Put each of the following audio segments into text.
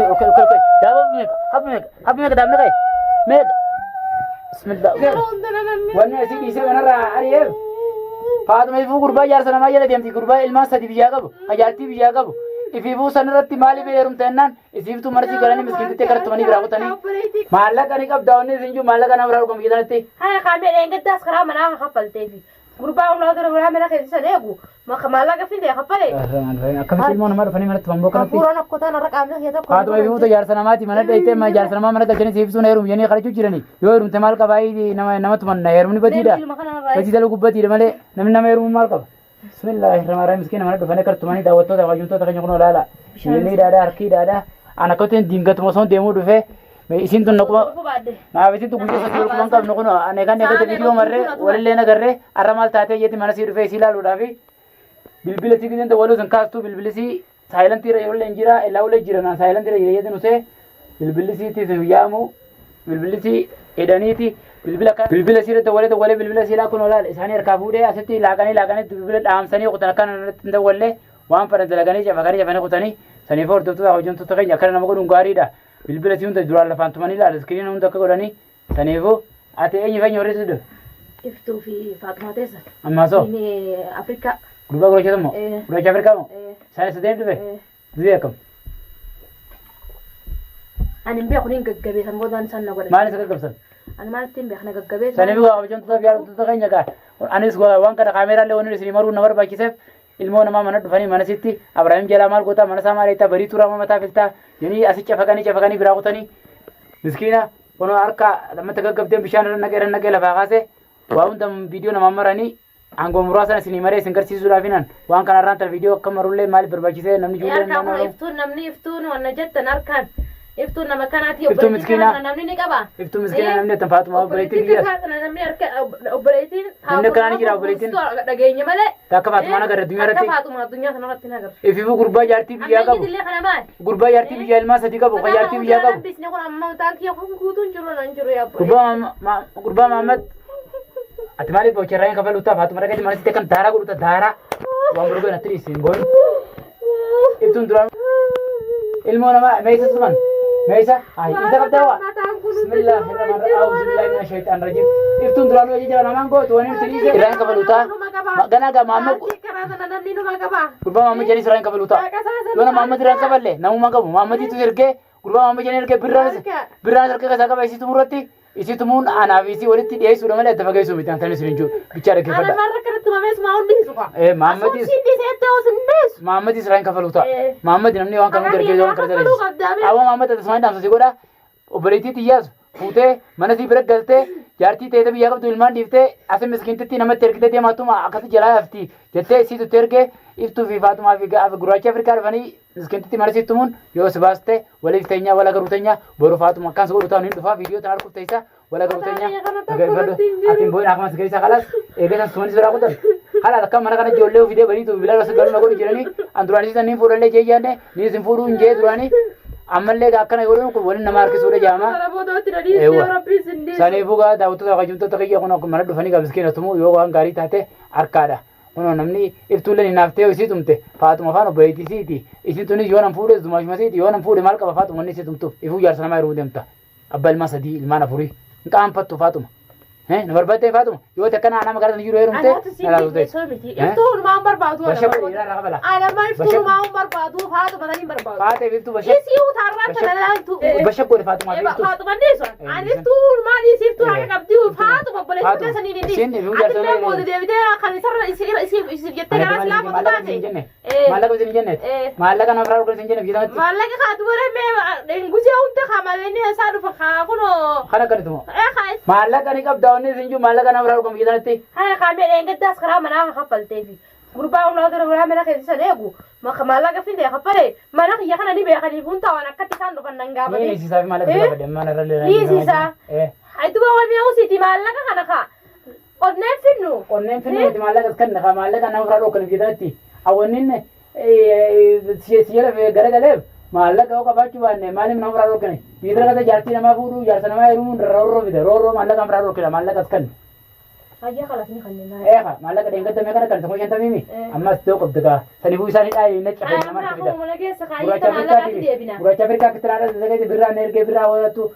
اوكي دابا حبيبك دابا نقي ميد بسم الله وانا سيدي سيبنا را عليه فاطمه يفو غربا جار سلام يلا ديمتي غربا الما سدي بيجا قبو حياتي بيجا قبو इफीबू सनरत्ती माली बेरुम तेन्नान इसीब तू मर्जी करने मिस्किन ते करत मनी ब्रागो तनी माला कनी कब दावने सिंजू माला कना ब्रागो कम किदनती हाय खामे एंगे दस खरा मना खपलते भी गुरबा उन लोदर बड़ा मेरा कैसे सनेगु म खमाला का फिर खपले कम फिर मोन मर फनी मरत बंबो करती पूरा न कोता न रकाम न हेतो हां तो इफीबू तो यार सनामाती मन देते मैं यार सनमा मन कजनी सीब सुने रूम यनी खरचू चिरनी यो रूम तमाल का भाई नमत मन नहर मुनी बतीडा बतीदल गुब्बतीडा मले नम रूम मार कब بسم الله الرحمن الرحيم مسكين ما ندفع نكرت ماني دعوته ده واجنته ده كنيكون ولا لا يلي ده أركي ده أنا كنت دينغت مسون ديمو دفع إيشين تنقوا ما بيجي تقولي سكول كمان كم نقولنا أنا كان نقول فيديو مرة ولا لينا كره أرمال تاته يتي مانا سير في سيلا لودافي بالبيل سيكون ده والو زنكاستو بالبيل سي سايلنت تيرا يقول لينجرا إلا ولا جيرنا سايلنت تيرا يجي نوسه بالبيل سي تيسويامو بالبيل سي إدانيتي بالبيل سيرة تولي بالبيل سيلا كون ولا إساني ركابوده أسيتي لاغاني بالبيل عام سني قطنا كان ندولله وام فرد لاغاني جفاني قطني سني فور دوتو أوجون تتقين يكرنا مقول نقاري ده بالبيل سيون تجرال لفانتماني لا السكرين هم تكوراني سني فو أتى أي فين يوري سدو إفتو في فاطمة تيسا أما سو في أفريقيا غروبا غروشة تمو غروشة أفريقيا مو سنة سدين تبه زيكم أنا بيأخذين جبهة سنبودان سنة ولا ما نسكت قبل أنا ما أتين بيأخذنا جبهة سنة بيجوا أوجون تتبيار تتقين يكا أنا إسقوا وان كذا كاميرا اللي ونري سينمارو نمر باكيسف ilmoo namaa mana dhufanii mana sitti Abrahaam jalaa maal goota mana isaa maal itti barii turaa mataa filtaa yani asi cafaqanii biraa qotanii miskiina kono harka lamma tagaggabdeen bishaan irra naqee lafaa kaase waa hunda viidiyoo namaa maranii aangoo muraasan isinii maree isin garsiisuudhaaf hinan waan kanarraan tal viidiyoo akka marullee maal barbaachisee namni ijoollee namni iftuun wanna jettan harkaan iftuun nama kanaati iftuu miskiina namni ni qaba iftuu miskiina namni tan faatuma obboleettiin biyyaas namni harka obboleettiin namni kanaan jira obboleettiin dhageenya malee takka faatuma nagar addunyaa irratti takka faatuma addunyaa sanarratti nagar ififuu gurbaa jaartii biyyaa qabu gurbaa jaartii biyyaa ilmaa sadii qabu kan jaartii biyyaa qabu bisni kun amma taankii kun guutuun jiru nan jiru yaa gurbaa Mahammad ati maaliif bocherraan kafaluutaa faatuma dhaqeeti mana sitti kan daaraa godhuta daaraa waan gurguruu natti dhiisin goonu ibtuun duraan ilmoo namaa meeshaa suman meeshaa isa qabdaa bismillahirrahmanirrahim a'uuzu billahi minash shaitanir rajim ibtuun duraan hojii jala namaan gootu waan nuti dhiise irraan kafaluutaa ganaa gaa Mahammad gurbaa Mahammad janii irraan kafaluutaa yoo na Mahammad irraan kafalle namummaa qabu Mahammadiitu ergee gurbaa Mahammad janii ergee birraan ergee kasaa qaba isiitu murratti isitumun anaaf isii walitti dhiyeessuudha malee itti fageessuu miti antanis hin jiru bichaa dhaggeeffadha. Mahammadis irraan kafaluuta. Mahammad namni waan kan gargaaree waan kana dalagis. Awwa Mahammad tasmaan dhaamsa si godha obboleettii xiyyaas fuutee mana sii bira galtee jaartii ta'ee biyyaa qabdu ilmaan dhiiftee asii miskiintitti namatti ergitee deemaatuma akkasii jalaa hafti jettee isiitutti ergee iftuu fi faatumaa fi gurraacha Afrikaa dhufanii miskiintitti mana sitti tumuun yoo si baaste waliif teenyaa wala garuu teenyaa boru faatuma akkaan si godhu ta'uun hin dhufaa viidiyoo tan harkuuf teessa wala garuu teenyaa atiin boo'in akkuma si keessa kalas eegasan sumanis biraa qotan haala akka mana kana ijoollee ofii deebaniitu bilaa galma godhu jedhanii an duraanis ni fuudhallee jeeyyaanne ni isin fuudhuu hin jee duraanii ammallee akkana godhuun kun waliin nama harkisuudha jaama. Saniifuu gaa daawwattoota qajeeltota kiyya kun mana dhufanii gabiskeen atumu yoo waan gaarii taate harkaadha. Kun namni iftuullee hin naaftee isii tumte faatuma afaan obboleettii isiiti. Isin tunis yoo nam fuudhe zumaashuma isiiti yoo nam fuudhe maal qaba faatuma inni isii tumtuuf ifuu jaarsa namaa yeroo deemta. Abbaa ilmaa sadii ilmaan afurii hin qaanfattu faatuma. Na barbaadde faatuma yoo ta'e kana nama gara jiru heerumte na laalute. Iftuun maan barbaadu. Bashaquu irraa raqa bala. Alama iftuun maan barbaadu faatuma tanii barbaadu. Faatee iftuu bashaquu. Isii utaarraa kana laaltu. Bashaquu faatuma iftuu. Faatuma ndiso. Ani iftuun maan iftuu haqa qabdi faatuma boleettii sanii ni. Shin iftuu jaarsa namaa. Ati boode deebitee kan isarra isii jettee gara islaamu taate. Maallaqa isin jenne. Maallaqa nama biraa isin jenne bitamatti. Maallaqa kaatu bare mee ngusee hunde kamaleni isaa dhufa kaa kuno. Kana kadhatumo. Maallaqa ni qabda wanni isin jiru maallaqa nama biraa dhugum bitamatti. Haa kaamee dheengaddaas karaa manaa kaffalteefi. Gurbaa humna otoo biraa mana keessa eegu maallaqa fide kaffale mana kiyya kana ni beekanii funtaa waan akkatti isaan dhufan nan gaafate. Ni isiisaa fi maallaqa gaafate mana irra leelaa. Ni isiisaa. Ayitu waan mi'uusiti maallaqa kana kaa. Onneen finnu. Onneen finnu miti maallaqa kan kaa maallaqa nama biraa dhugum bitamatti. Awwannin siyala garagaleef maallaqa yoo qabaachuu baanne maaliif nama biraa dhugane. Miidira kata jaartii namaa fuudhuu jaarsa namaa heerumuun roorroo fide roorroo maallaqa biraa dhugina maallaqas kan. Hayya khalasni khanna. Eeqa maallaqa dheengadda mee kana kan tokko shanta mimi ammas ta'u qabdu gaa saniifuu isaanii dhaayee nacca fayyada namatti fida. Gurraacha Afrikaa kitiraadha sagalee birraa ergee birraa wadattu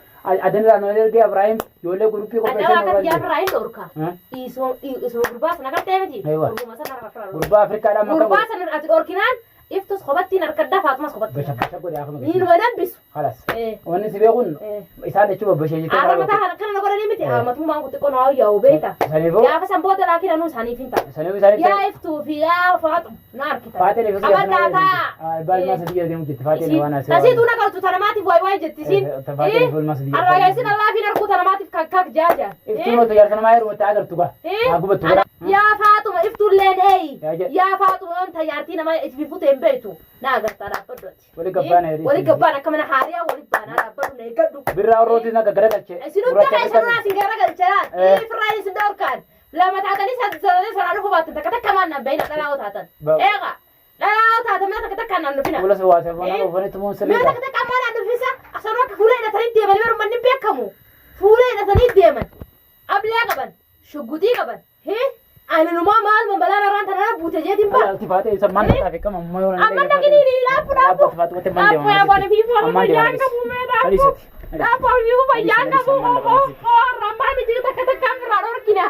adanirraa noo ergee Ibrahim ijoollee guruppii qopheessee noo walii. Ibrahim dhorka. Isoo gurbaa sana gartee miti. Gurbaa Afrikaadhaa makka. Gurbaa sana ati dhorkinaan iftus qobattiin harkaddaa Faatumas qobatti. Bashakka godhe akkuma. Niin wadabbisu. Halas. Wanni si beekun isaan jechuun babbashee jettee. Mataa kana na godhanii miti. Matummaan kutti qonaa yaa'u beekta. Saniifuu. Gaafa san booda laakiin anuu isaaniif hin ta'a. Saniifuu isaaniif. Yaa iftuu fi yaa Faatu na harkita. Faatee leefasuu yaasnaa. Qabataa. Baay'inaa sadii jedhamu jetti Faatee waan asii. Asiituu na galtu tanamaatiif wayi jettisiin. Faatee leefasuu sadii. Arraageessin allaa fi narkuu tanamaatiif kakkaak jaaja. Iftuu wata jaarsa namaa yeroo wata agartu gaa. Haa gubattu gaa. Yaa Faatuma iftuulleen eeyi. Yaa Faatuma wanta jaartii namaa itti fuutee hin beektu. Na agartaa dhaabbaddooti. Wali gabbaan wali gabbaan akka mana haariyaa wali baanaa dhaabbaddu na eeggadhu. Birraa warrooti na gaggara galchee. Isinuu akka isinuu asin gara galchaan. Firraa isin dhorkaan. Lama taatanii sanaa dhufu baattan takka takka maan nan beeyna dhalaa taatan. Eega dhalaa taatan mana takka takka naan dhufina. Fuula siwaasee foonaa oofanii tumuun sirrii. Mana takka takka maan naan dhufisa. Asanuu akka fuula hidhatanii deeman yeroo manni beekamu. Fuula hidhatanii deeman. Ablee qaban. Shugguxii qaban. Ani numaa maal mambalaa narraan tanaa buute jeetiin baa. Alti Faatee isa manna taafee kama ammoo yoo amma dhaqini ni laafu laafu. Laafu yaa bani fi foon fayyaa qabu mee laafu. Laafu fi fayyaa qabu rammaa miti takka takka firraa dhorkina.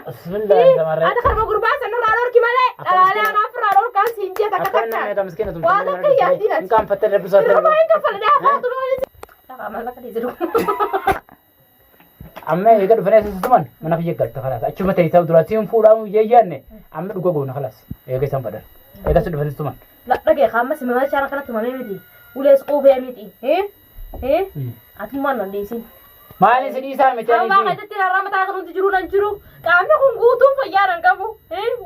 Ati karma gurbaa san irraa dhorki malee dhalaalee anaaf irraa dhorkaan siin jee takka takka. Waan akka yaadina. Hinkaan fattee dabbisaa ta'e. Firmaa hin kaffale dhaafaatu dhumanis. Dhagaa mallaqa dhiisiru. Amma eega dhufanii asitti tuman mana biyya galta kalaas achuma ta'e isaa duraatiin fuudhamu jeyyaanne amma dhuga goona kalaas eega isaan badan eega si dhufanii tuman. Dhagee qaama simama shaara kana tumamee miti ulees quufee miti atummaan dandeessin. Maali si dhiisaa miti ani. Amma keessatti irraa mataa kan hundi jiru nan jiru qaamni kun guutuun fayyaa nan qabu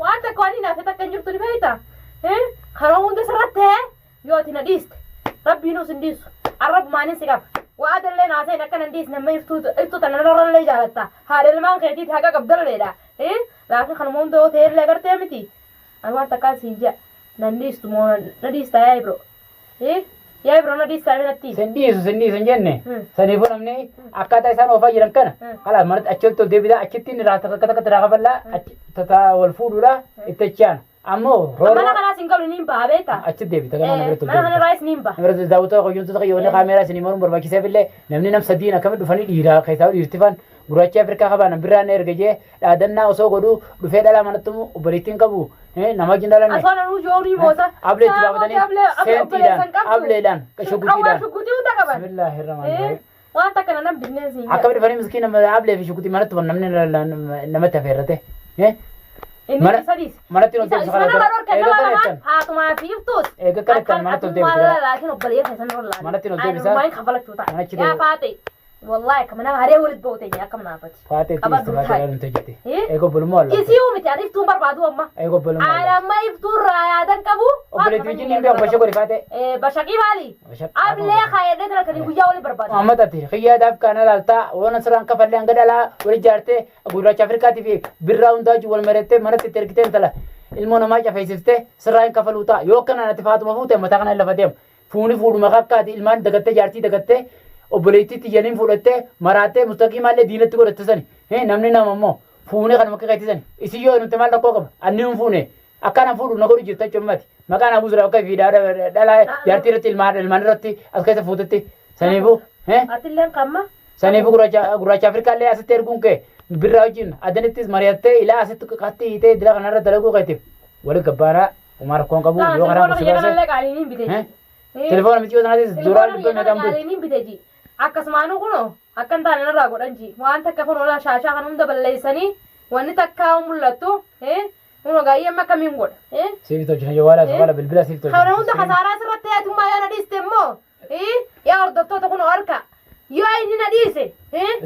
waan takka waan hinaafee takka hin jirtu ni beekta karaa hunda sirratti yoo ati na dhiiste rabbiin us hin dhiisu arrabu maaniin si qaba. وأدلنا ناسين أكن نديس نما يفتو تنرر اللي جالتا هذا الماء كذي تهاجا قبضر ليدا لكن خنمون دو تير لقر تيمتي أنا تكال سيجا نديس تمون نديس تايا برو يا برو نديس تايا نتي سنديس سنجنة سنيفون أمني أكاتا إنسان وفا يرم كنا خلاص مرت أشل تو دبيدا أشتين رات كذا كذا راغب لا تتا والفود ولا إتشان أمو أنا كنا سينكالو نيمبا هبيتا أشد دبيدا كنا نبرت أنا كنا رايس نيمبا نبرت زاوتة قيون تزكي يونا كاميرا سينمون برباكي سبلة نمني نم سدينا كم دفني ديرا كيساو يرتفان gurraacha Afrikaa qabaan biraan ergajee dhaadannaa osoo godhu dhufee dhala manattumu obboleettiin qabu nama jindalanne asana nu joori boosa ableetti baafatanii seentiidhaan ableedhaan shugutiidhaan shugutii hunda qaban bismillaahi rahmaani waan takka nan binneensi akka dhufanii miskiina ablee fi shugutii manatti ban namni namatti afeerrate inni sadis manatti ol deebisa kana haatumaa fi iftuus eega kana kan manatti ol deebisa laakiin obboleessa san irraa manatti ol deebisa waan kafalachuu ta'a yaa faate والله كمان هري ولد بوتين يا كم نافت فاتي تيجي فاتي أنت جتي إيكو بلمو الله يسيو متعني فتون بربادو أما إيكو بلمو على ما يفتون رايا كابو وبلد بيجي نيم بشا كوري فاتي بشاكي بالي أبلي خير ده ترى كني بيجا ولي بربادو أما تطير خيا داب كان لالتا ونصران كفر لين قدلا ورجعته أقول أفريقيا تبي براون تاج والمرتة مرتة تركتين تلا المونا ما جا فيسفته سراين كفلوتا يوكنا نتفاهم مفهوم متاعنا اللي فديم فوني فود مغاكاتي المان دقته جارتي دقته obboleettii tiyaniin fudhattee maraatee mustaqimaallee diinatti godhattesani namni nama immoo fuunee kan makka qayyisani isin yoo nuti maal rakkoo qaba anni hin fuune akkanaan fuudhu na godhu jirta cummati maqaan abuu zira akka fiidhaa dhalaa jaartii irratti ilmaan irratti as keessa fuutetti saniifuu atilleen qamma saniifuu gurraacha Afrikaallee asitti erguun kee birraa wajjin adanittis mari'attee ilaa asitti qatti hiitee dila kanarra dalaguu qayyiteef wali gabbaaraa umaa rakkoon qabu yoo karaa musubaase telefoona miti yoo sanaatis duraa dubbee meeqaan buuti akkasumaan kuno akkan taane narraa godhanji waan takka kun ola shaashaa kan hunda balleessanii wanni takka mul'attu kuno gaayyee amma kamiin godha siifitoo jina jawaala jawaala bilbila siifitoo kana hunda kasaaraa sirratti heetummaa yoo na dhiiste immoo yaa hordoftoota kuno harka yoo inni na dhiise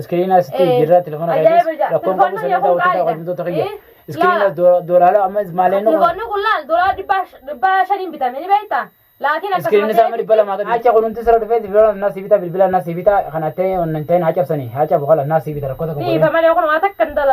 iskiriina sitti jirra telefoona qayyis rakkoon qabu sanaa daawwattoota qayyimtoota qayya iskiriina doolaala amma maaleen telefoonni kun laal doolaa dhibbaa shaniin bitame ni beektaa لكن اسكرين سامر بلا ما قد حاجه قولون تسرد في بلا الناس بيتا بالبلا الناس بيتا خناتين وننتين حاجه بسني حاجه بقول الناس بيتا ركوتك ني فما يكون ما تكندل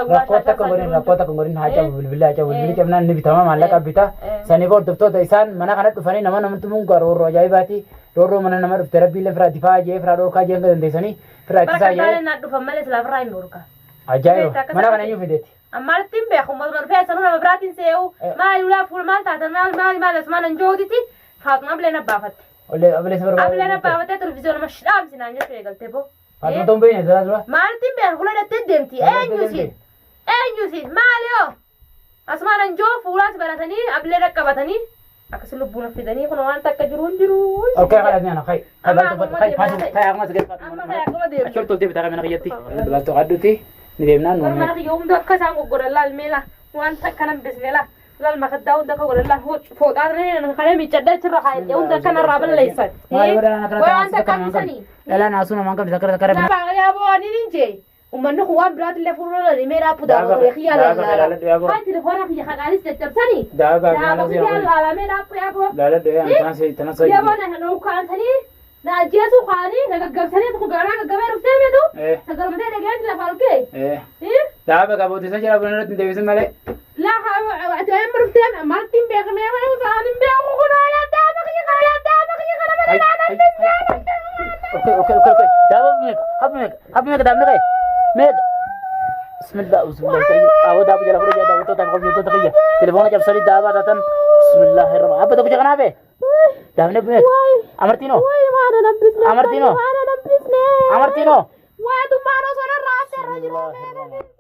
ركوتك غورين حاجه بالبلا حاجه بالبلا كمنا نبي تمام على بيتا سني فور دفتو ديسان منا خنات دفني نما نمتمون غرور رجايباتي رورو منا نمر تربي لفرا دفاع جي فرا دور كاجي ديساني فرا تسايا انا ندفع ملس لا فرا نوركا اجايو منا كان يفيدتي أمالتين بيخو مدمر فيها سنونا مبراتين سيو ما يولا فول مال تحت مال اسمان انجودتي فاطمة قبل نبافت قبل سبر قبل نبافت التلفزيون مش لام سنان جفري قلت بو فاطمة توم بين زرا زرا مالتين بيخو لا تدمتي أين يوسي ماليو اسمان انجو فولاس براتني قبل ركبتني أكسر لبونا في دني كنا وان تكجرون جرون اوكي خلاص انا خي أما خي ما سكت أما خير ديم اشوف تلتي بتاع من غيرتي لا تقعدتي نديمنا نوم أنا يوم ده كسان قدر الله الميلا وان تكنا بسم الله لا ما خد داود ده قدر الله هو فوق أنا نخليه ميجدا ترى هاي يوم ده كنا رابل ليسن وان تكنا سني لا انا اسونا ما كان ذكر لا بقى يا أبو أني نجي ومن هو برات اللي فرنا لي ميرا بودا وخيال لا هاي تلفونك يا خالص تتبسني دا لا لا ميرا أبو لا لا ده أنا تناسي يا بنا هنو كان ثاني ناجيسو خاني نجعب ثاني تقول جانا جعبه رفتي ميدو سكر مدة نجعب لا فالكي دا بقى أبو تسجل أبو نرد نديسن ماله لا أتوهم رفتي ما تيم بيك ما هو وزانين بيك وكنا لا دامك اوكي دا هب ميك ميك بسم الله أبو دابو جل فرج دابو تو تنقل يوتو تقية تلفون جب سري دابا تاتن بسم الله الرحمن أبو دابو جكنا به دامن بميك أمرتينو أمرتينو وادو ما نو سونا راسه رجل